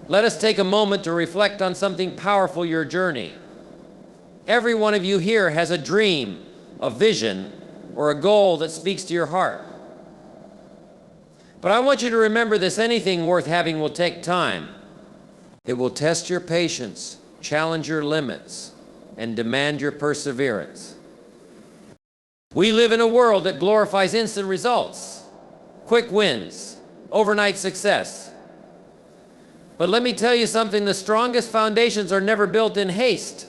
Let us take a moment to reflect on something powerful in your journey. Every one of you here has a dream, a vision, or a goal that speaks to your heart. But I want you to remember this: anything worth having will take time. It will test your patience, challenge your limits, and demand your perseverance. We live in a world that glorifies instant results, quick wins, overnight success. But let me tell you something: the strongest foundations are never built in haste.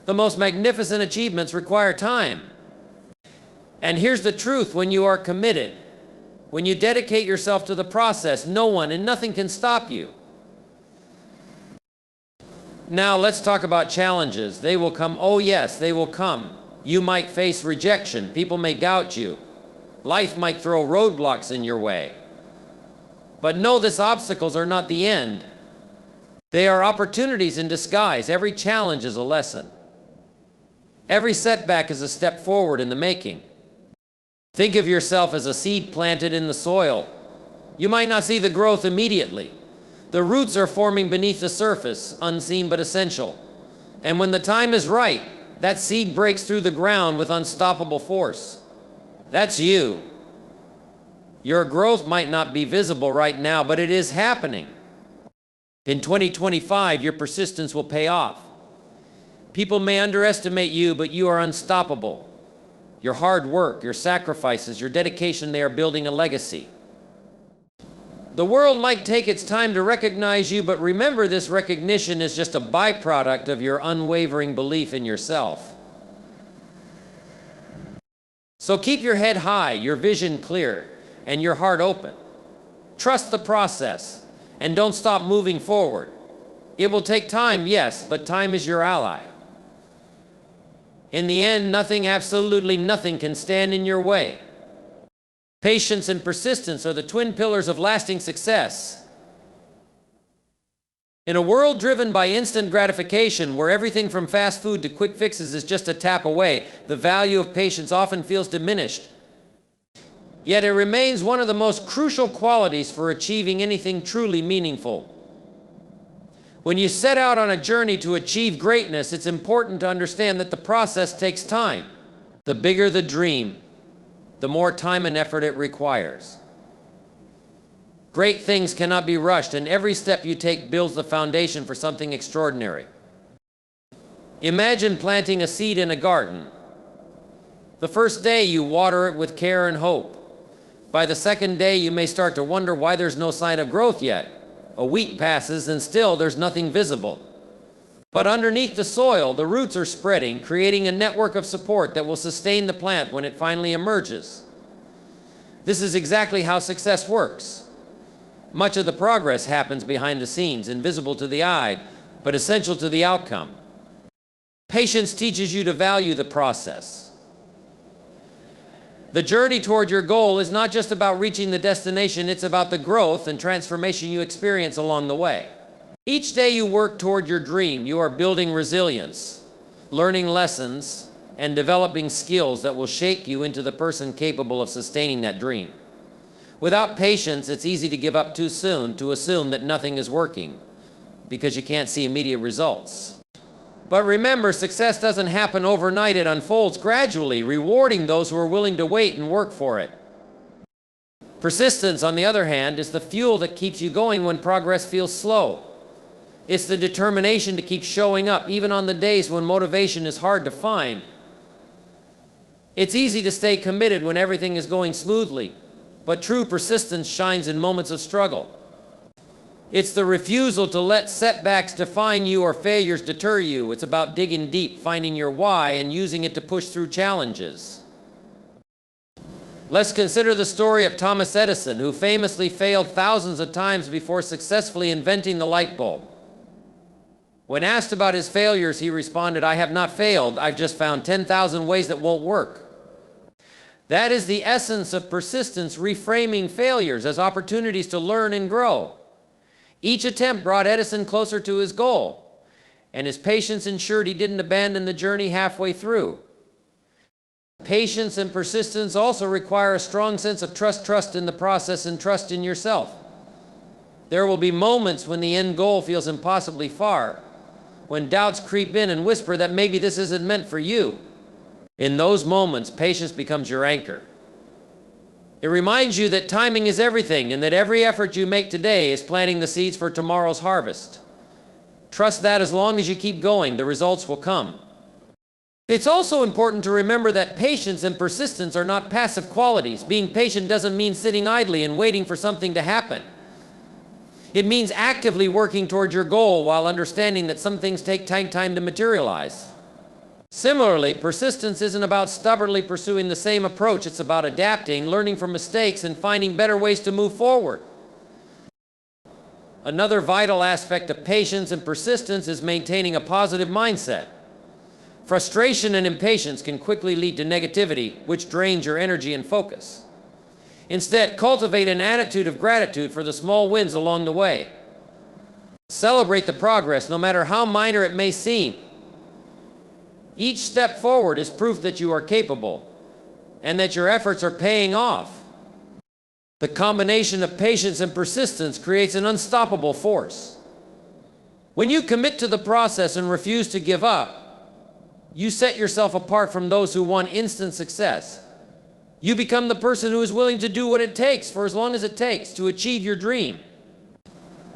The most magnificent achievements require time. And here's the truth: when you are committed, when you dedicate yourself to the process, no one and nothing can stop you. Now let's talk about challenges. They will come. Oh yes, they will come. You might face rejection. People may doubt you. Life might throw roadblocks in your way. But know this: obstacles are not the end. They are opportunities in disguise. Every challenge is a lesson. Every setback is a step forward in the making. Think of yourself as a seed planted in the soil. You might not see the growth immediately. The roots are forming beneath the surface, unseen but essential. And when the time is right, that seed breaks through the ground with unstoppable force. That's you. Your growth might not be visible right now, but it is happening. In 2025, your persistence will pay off. People may underestimate you, but you are unstoppable. Your hard work, your sacrifices, your dedication, they are building a legacy. The world might take its time to recognize you, but remember, this recognition is just a byproduct of your unwavering belief in yourself. So keep your head high, your vision clear, and your heart open. Trust the process, and don't stop moving forward. It will take time, yes, but time is your ally. In the end, nothing, absolutely nothing, can stand in your way. Patience and persistence are the twin pillars of lasting success. In a world driven by instant gratification, where everything from fast food to quick fixes is just a tap away, the value of patience often feels diminished. Yet it remains one of the most crucial qualities for achieving anything truly meaningful. When you set out on a journey to achieve greatness, it's important to understand that the process takes time. The bigger the dream, the more time and effort it requires. Great things cannot be rushed, and every step you take builds the foundation for something extraordinary. Imagine planting a seed in a garden. The first day you water it with care and hope. By the second day you may start to wonder why there's no sign of growth yet. A week passes and still there's nothing visible. But underneath the soil, the roots are spreading, creating a network of support that will sustain the plant when it finally emerges. This is exactly how success works. Much of the progress happens behind the scenes, invisible to the eye, but essential to the outcome. Patience teaches you to value the process. The journey toward your goal is not just about reaching the destination, it's about the growth and transformation you experience along the way. Each day you work toward your dream, you are building resilience, learning lessons, and developing skills that will shape you into the person capable of sustaining that dream. Without patience, it's easy to give up too soon, to assume that nothing is working, because you can't see immediate results. But remember, success doesn't happen overnight. It unfolds gradually, rewarding those who are willing to wait and work for it. Persistence, on the other hand, is the fuel that keeps you going when progress feels slow. It's the determination to keep showing up, even on the days when motivation is hard to find. It's easy to stay committed when everything is going smoothly, but true persistence shines in moments of struggle. It's the refusal to let setbacks define you or failures deter you. It's about digging deep, finding your why, and using it to push through challenges. Let's consider the story of Thomas Edison, who famously failed thousands of times before successfully inventing the light bulb. When asked about his failures, he responded, "I have not failed. I've just found 10,000 ways that won't work." That is the essence of persistence, reframing failures as opportunities to learn and grow. Each attempt brought Edison closer to his goal, and his patience ensured he didn't abandon the journey halfway through. Patience and persistence also require a strong sense of trust in the process and trust in yourself. There will be moments when the end goal feels impossibly far, when doubts creep in and whisper that maybe this isn't meant for you. In those moments, patience becomes your anchor. It reminds you that timing is everything and that every effort you make today is planting the seeds for tomorrow's harvest. Trust that as long as you keep going, the results will come. It's also important to remember that patience and persistence are not passive qualities. Being patient doesn't mean sitting idly and waiting for something to happen. It means actively working toward your goal while understanding that some things take time to materialize. Similarly, persistence isn't about stubbornly pursuing the same approach. It's about adapting, learning from mistakes, and finding better ways to move forward. Another vital aspect of patience and persistence is maintaining a positive mindset. Frustration and impatience can quickly lead to negativity, which drains your energy and focus. Instead, cultivate an attitude of gratitude for the small wins along the way. Celebrate the progress, no matter how minor it may seem. Each step forward is proof that you are capable and that your efforts are paying off. The combination of patience and persistence creates an unstoppable force. When you commit to the process and refuse to give up, you set yourself apart from those who want instant success. You become the person who is willing to do what it takes for as long as it takes to achieve your dream.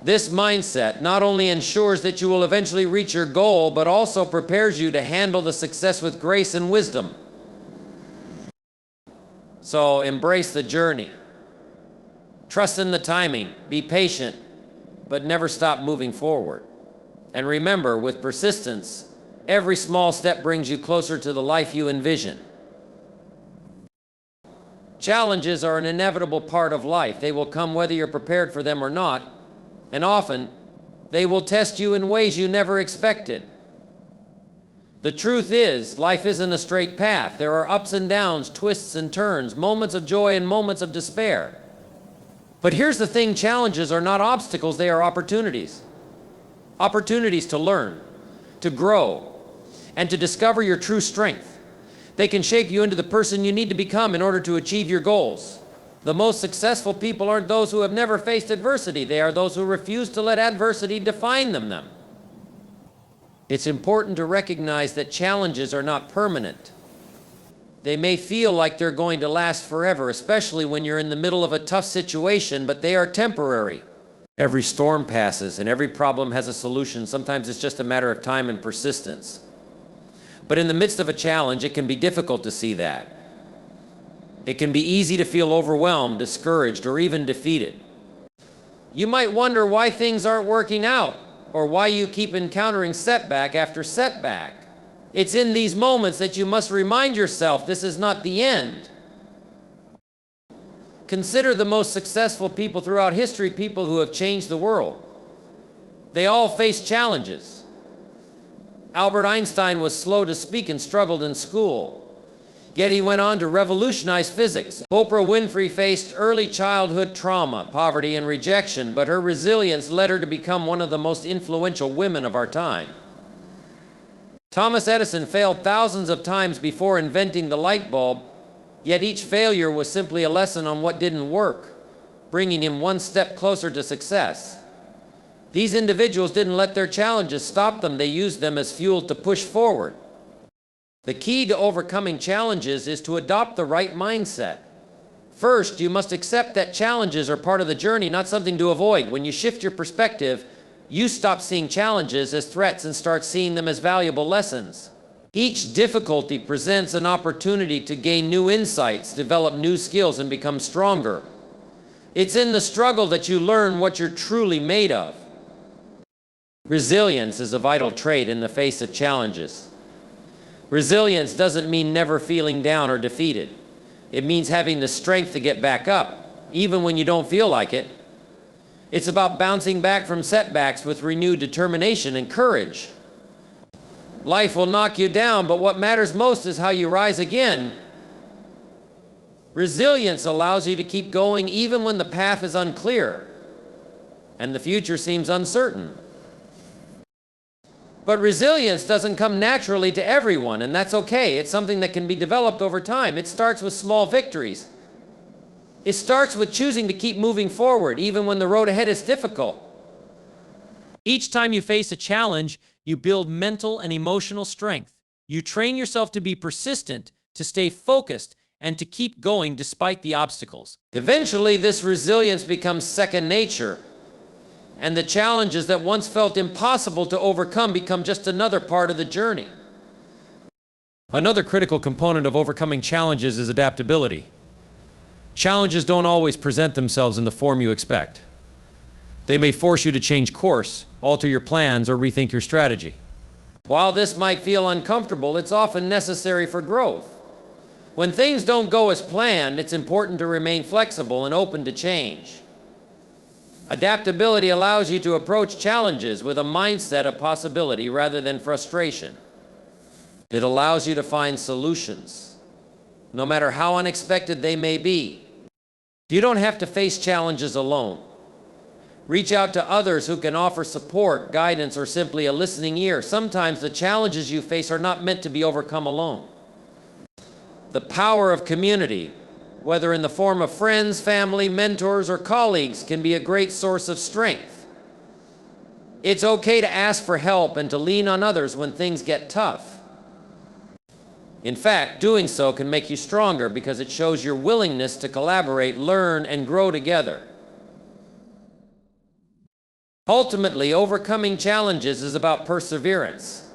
This mindset not only ensures that you will eventually reach your goal, but also prepares you to handle the success with grace and wisdom. So embrace the journey. Trust in the timing. Be patient, but never stop moving forward. And remember, with persistence, every small step brings you closer to the life you envision. Challenges are an inevitable part of life. They will come whether you're prepared for them or not, and often they will test you in ways you never expected. The truth is, life isn't a straight path. There are ups and downs, twists and turns, moments of joy and moments of despair. But here's the thing, challenges are not obstacles, they are opportunities. Opportunities to learn, to grow, and to discover your true strength. They can shape you into the person you need to become in order to achieve your goals. The most successful people aren't those who have never faced adversity. They are those who refuse to let adversity define them. It's important to recognize that challenges are not permanent. They may feel like they're going to last forever, especially when you're in the middle of a tough situation, but they are temporary. Every storm passes and every problem has a solution. Sometimes it's just a matter of time and persistence. But in the midst of a challenge, it can be difficult to see that. It can be easy to feel overwhelmed, discouraged, or even defeated. You might wonder why things aren't working out, or why you keep encountering setback after setback. It's in these moments that you must remind yourself this is not the end. Consider the most successful people throughout history, people who have changed the world. They all faced challenges. Albert Einstein was slow to speak and struggled in school. Yet he went on to revolutionize physics. Oprah Winfrey faced early childhood trauma, poverty, and rejection, but her resilience led her to become one of the most influential women of our time. Thomas Edison failed thousands of times before inventing the light bulb, yet each failure was simply a lesson on what didn't work, bringing him one step closer to success. These individuals didn't let their challenges stop them. They used them as fuel to push forward. The key to overcoming challenges is to adopt the right mindset. First, you must accept that challenges are part of the journey, not something to avoid. When you shift your perspective, you stop seeing challenges as threats and start seeing them as valuable lessons. Each difficulty presents an opportunity to gain new insights, develop new skills, and become stronger. It's in the struggle that you learn what you're truly made of. Resilience is a vital trait in the face of challenges. Resilience doesn't mean never feeling down or defeated. It means having the strength to get back up, even when you don't feel like it. It's about bouncing back from setbacks with renewed determination and courage. Life will knock you down, but what matters most is how you rise again. Resilience allows you to keep going even when the path is unclear and the future seems uncertain. But resilience doesn't come naturally to everyone, and that's okay. It's something that can be developed over time. It starts with small victories. It starts with choosing to keep moving forward, even when the road ahead is difficult. Each time you face a challenge, you build mental and emotional strength. You train yourself to be persistent, to stay focused, and to keep going despite the obstacles. Eventually, this resilience becomes second nature, and the challenges that once felt impossible to overcome become just another part of the journey. Another critical component of overcoming challenges is adaptability. Challenges don't always present themselves in the form you expect. They may force you to change course, alter your plans, or rethink your strategy. While this might feel uncomfortable, it's often necessary for growth. When things don't go as planned, it's important to remain flexible and open to change. Adaptability allows you to approach challenges with a mindset of possibility rather than frustration. It allows you to find solutions, no matter how unexpected they may be. You don't have to face challenges alone. Reach out to others who can offer support, guidance, or simply a listening ear. Sometimes the challenges you face are not meant to be overcome alone. The power of community, whether in the form of friends, family, mentors, or colleagues, can be a great source of strength. It's okay to ask for help and to lean on others when things get tough. In fact, doing so can make you stronger because it shows your willingness to collaborate, learn, and grow together. Ultimately, overcoming challenges is about perseverance.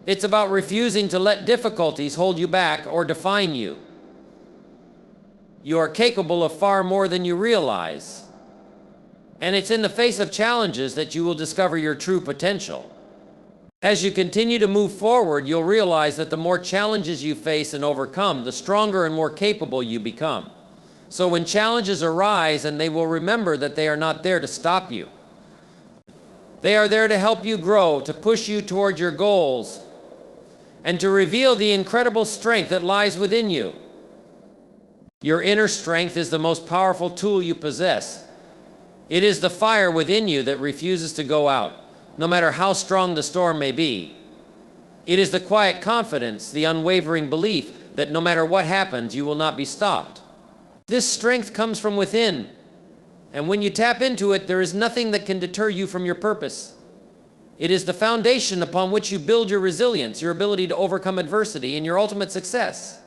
It's about refusing to let difficulties hold you back or define you. You are capable of far more than you realize. And it's in the face of challenges that you will discover your true potential. As you continue to move forward, you'll realize that the more challenges you face and overcome, the stronger and more capable you become. So when challenges arise, and they will remember that they are not there to stop you. They are there to help you grow, to push you toward your goals, and to reveal the incredible strength that lies within you. Your inner strength is the most powerful tool you possess. It is the fire within you that refuses to go out, no matter how strong the storm may be. It is the quiet confidence, the unwavering belief that no matter what happens, you will not be stopped. This strength comes from within, and when you tap into it, there is nothing that can deter you from your purpose. It is the foundation upon which you build your resilience, your ability to overcome adversity, and your ultimate success.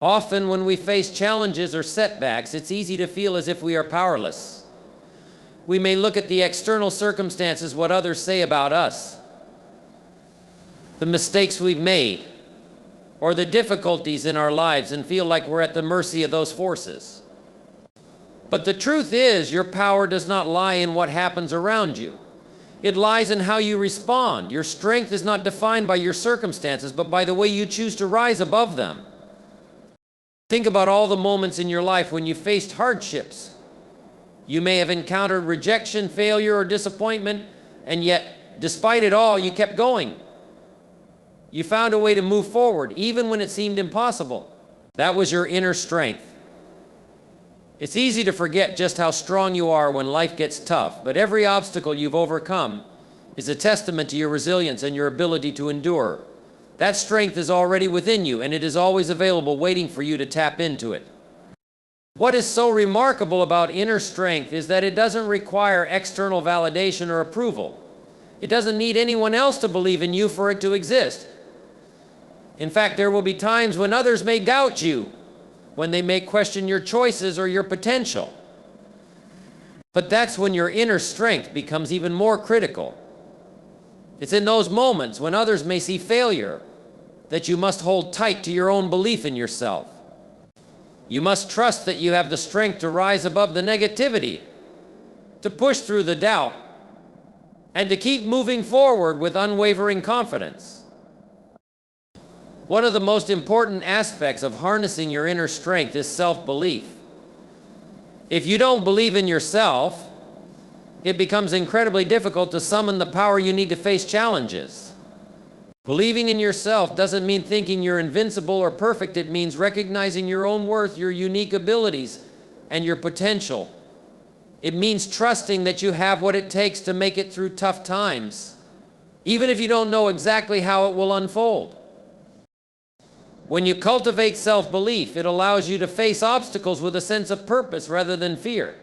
Often when we face challenges or setbacks, it's easy to feel as if we are powerless. We may look at the external circumstances, what others say about us, the mistakes we've made, or the difficulties in our lives, and feel like we're at the mercy of those forces. But the truth is, your power does not lie in what happens around you. It lies in how you respond. Your strength is not defined by your circumstances, but by the way you choose to rise above them. Think about all the moments in your life when you faced hardships. You may have encountered rejection, failure, or disappointment, and yet, despite it all, you kept going. You found a way to move forward, even when it seemed impossible. That was your inner strength. It's easy to forget just how strong you are when life gets tough, but every obstacle you've overcome is a testament to your resilience and your ability to endure. That strength is already within you, and it is always available, waiting for you to tap into it. What is so remarkable about inner strength is that it doesn't require external validation or approval. It doesn't need anyone else to believe in you for it to exist. In fact, there will be times when others may doubt you, when they may question your choices or your potential. But that's when your inner strength becomes even more critical. It's in those moments when others may see failure that you must hold tight to your own belief in yourself. You must trust that you have the strength to rise above the negativity, to push through the doubt, and to keep moving forward with unwavering confidence. One of the most important aspects of harnessing your inner strength is self-belief. If you don't believe in yourself, it becomes incredibly difficult to summon the power you need to face challenges. Believing in yourself doesn't mean thinking you're invincible or perfect. It means recognizing your own worth, your unique abilities, and your potential. It means trusting that you have what it takes to make it through tough times, even if you don't know exactly how it will unfold. When you cultivate self-belief, it allows you to face obstacles with a sense of purpose rather than fear.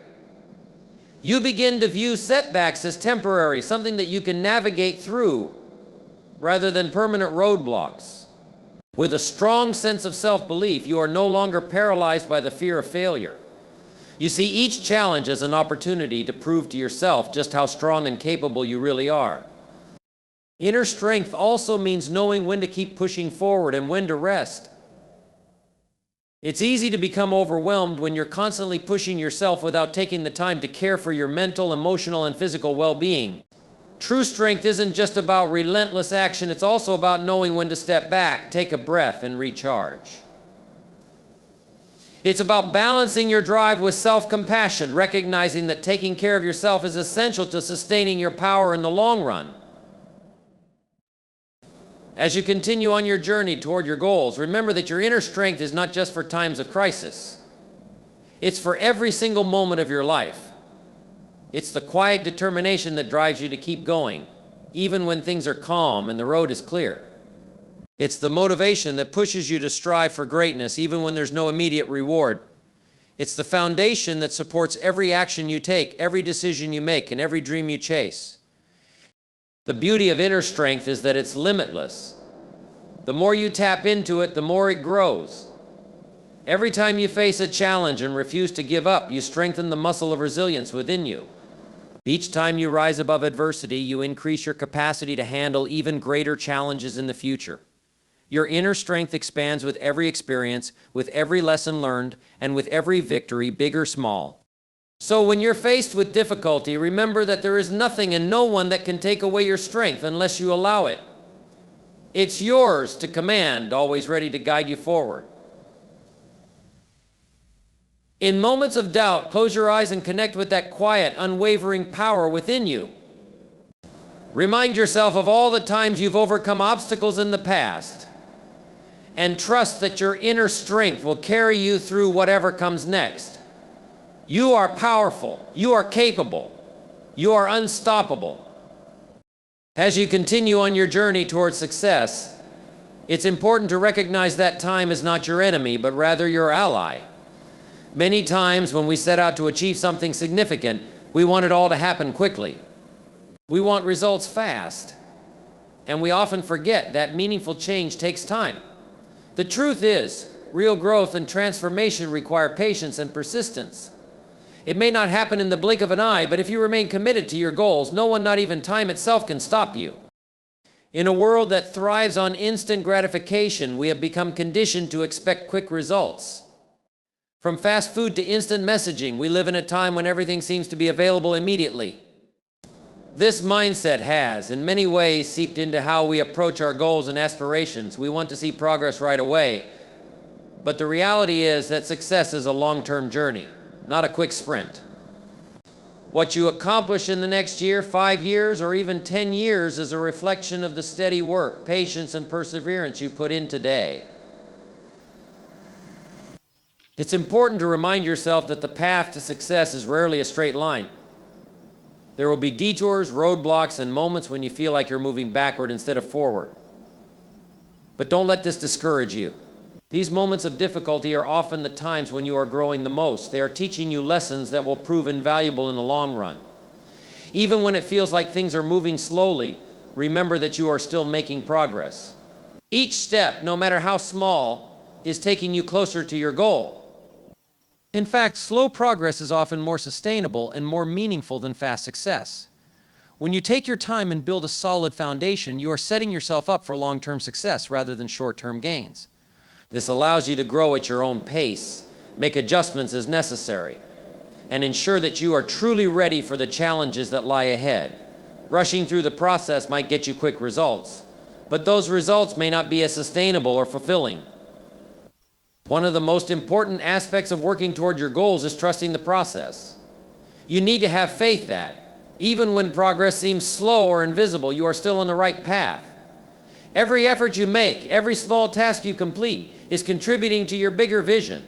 You begin to view setbacks as temporary, something that you can navigate through rather than permanent roadblocks. With a strong sense of self-belief, you are no longer paralyzed by the fear of failure. You see each challenge as an opportunity to prove to yourself just how strong and capable you really are. Inner strength also means knowing when to keep pushing forward and when to rest. It's easy to become overwhelmed when you're constantly pushing yourself without taking the time to care for your mental, emotional, and physical well-being. True strength isn't just about relentless action, it's also about knowing when to step back, take a breath, and recharge. It's about balancing your drive with self-compassion, recognizing that taking care of yourself is essential to sustaining your power in the long run. As you continue on your journey toward your goals, remember that your inner strength is not just for times of crisis. It's for every single moment of your life. It's the quiet determination that drives you to keep going, even when things are calm and the road is clear. It's the motivation that pushes you to strive for greatness, even when there's no immediate reward. It's the foundation that supports every action you take, every decision you make, and every dream you chase. The beauty of inner strength is that it's limitless. The more you tap into it, the more it grows. Every time you face a challenge and refuse to give up, you strengthen the muscle of resilience within you. Each time you rise above adversity, you increase your capacity to handle even greater challenges in the future. Your inner strength expands with every experience, with every lesson learned, and with every victory, big or small. So when you're faced with difficulty, remember that there is nothing and no one that can take away your strength unless you allow it. It's yours to command, always ready to guide you forward. In moments of doubt, close your eyes and connect with that quiet, unwavering power within you. Remind yourself of all the times you've overcome obstacles in the past, and trust that your inner strength will carry you through whatever comes next. You are powerful, you are capable, you are unstoppable. As you continue on your journey towards success, it's important to recognize that time is not your enemy, but rather your ally. Many times when we set out to achieve something significant, we want it all to happen quickly. We want results fast, and we often forget that meaningful change takes time. The truth is, real growth and transformation require patience and persistence. It may not happen in the blink of an eye, but if you remain committed to your goals, no one, not even time itself, can stop you. In a world that thrives on instant gratification, we have become conditioned to expect quick results. From fast food to instant messaging, we live in a time when everything seems to be available immediately. This mindset has, in many ways, seeped into how we approach our goals and aspirations. We want to see progress right away, but the reality is that success is a long-term journey, not a quick sprint. What you accomplish in the next year, 5 years, or even 10 years is a reflection of the steady work, patience, and perseverance you put in today. It's important to remind yourself that the path to success is rarely a straight line. There will be detours, roadblocks, and moments when you feel like you're moving backward instead of forward. But don't let this discourage you. These moments of difficulty are often the times when you are growing the most. They are teaching you lessons that will prove invaluable in the long run. Even when it feels like things are moving slowly, remember that you are still making progress. Each step, no matter how small, is taking you closer to your goal. In fact, slow progress is often more sustainable and more meaningful than fast success. When you take your time and build a solid foundation, you are setting yourself up for long-term success rather than short-term gains. This allows you to grow at your own pace, make adjustments as necessary, and ensure that you are truly ready for the challenges that lie ahead. Rushing through the process might get you quick results, but those results may not be as sustainable or fulfilling. One of the most important aspects of working toward your goals is trusting the process. You need to have faith that, even when progress seems slow or invisible, you are still on the right path. Every effort you make, every small task you complete, is contributing to your bigger vision.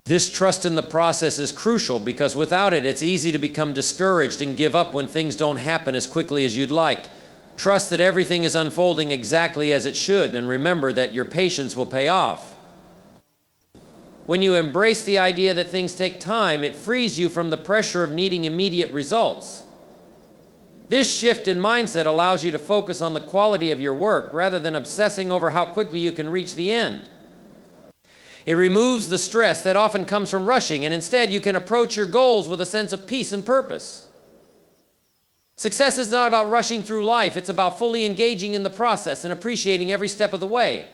This trust in the process is crucial because without it, it's easy to become discouraged and give up when things don't happen as quickly as you'd like. Trust that everything is unfolding exactly as it should, and remember that your patience will pay off. When you embrace the idea that things take time, it frees you from the pressure of needing immediate results. This shift in mindset allows you to focus on the quality of your work rather than obsessing over how quickly you can reach the end. It removes the stress that often comes from rushing, and instead you can approach your goals with a sense of peace and purpose. Success is not about rushing through life, it's about fully engaging in the process and appreciating every step of the way.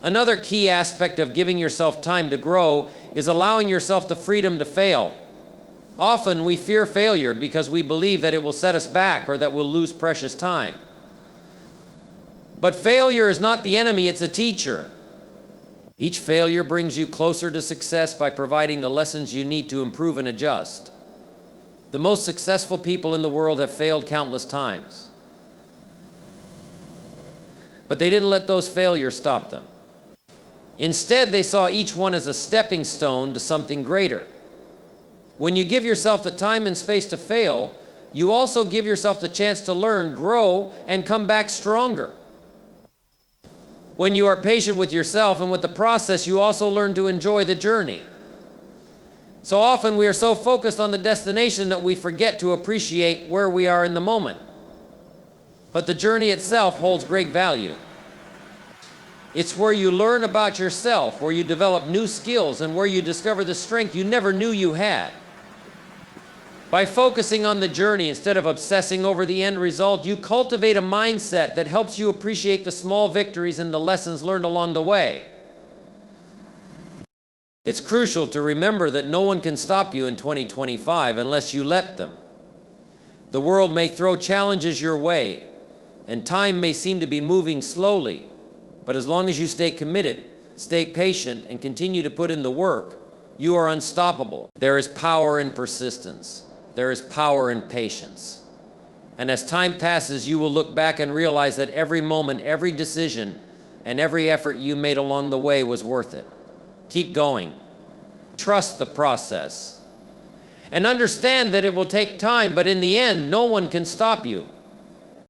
Another key aspect of giving yourself time to grow is allowing yourself the freedom to fail. Often we fear failure because we believe that it will set us back or that we'll lose precious time. But failure is not the enemy, it's a teacher. Each failure brings you closer to success by providing the lessons you need to improve and adjust. The most successful people in the world have failed countless times. But they didn't let those failures stop them. Instead, they saw each one as a stepping stone to something greater. When you give yourself the time and space to fail, you also give yourself the chance to learn, grow, and come back stronger. When you are patient with yourself and with the process, you also learn to enjoy the journey. So often we are so focused on the destination that we forget to appreciate where we are in the moment. But the journey itself holds great value. It's where you learn about yourself, where you develop new skills, and where you discover the strength you never knew you had. By focusing on the journey instead of obsessing over the end result, you cultivate a mindset that helps you appreciate the small victories and the lessons learned along the way. It's crucial to remember that no one can stop you in 2025 unless you let them. The world may throw challenges your way, and time may seem to be moving slowly, but as long as you stay committed, stay patient, and continue to put in the work, you are unstoppable. There is power in persistence. There is power in patience. And as time passes, you will look back and realize that every moment, every decision, and every effort you made along the way was worth it. Keep going. Trust the process. And understand that it will take time, but in the end, no one can stop you.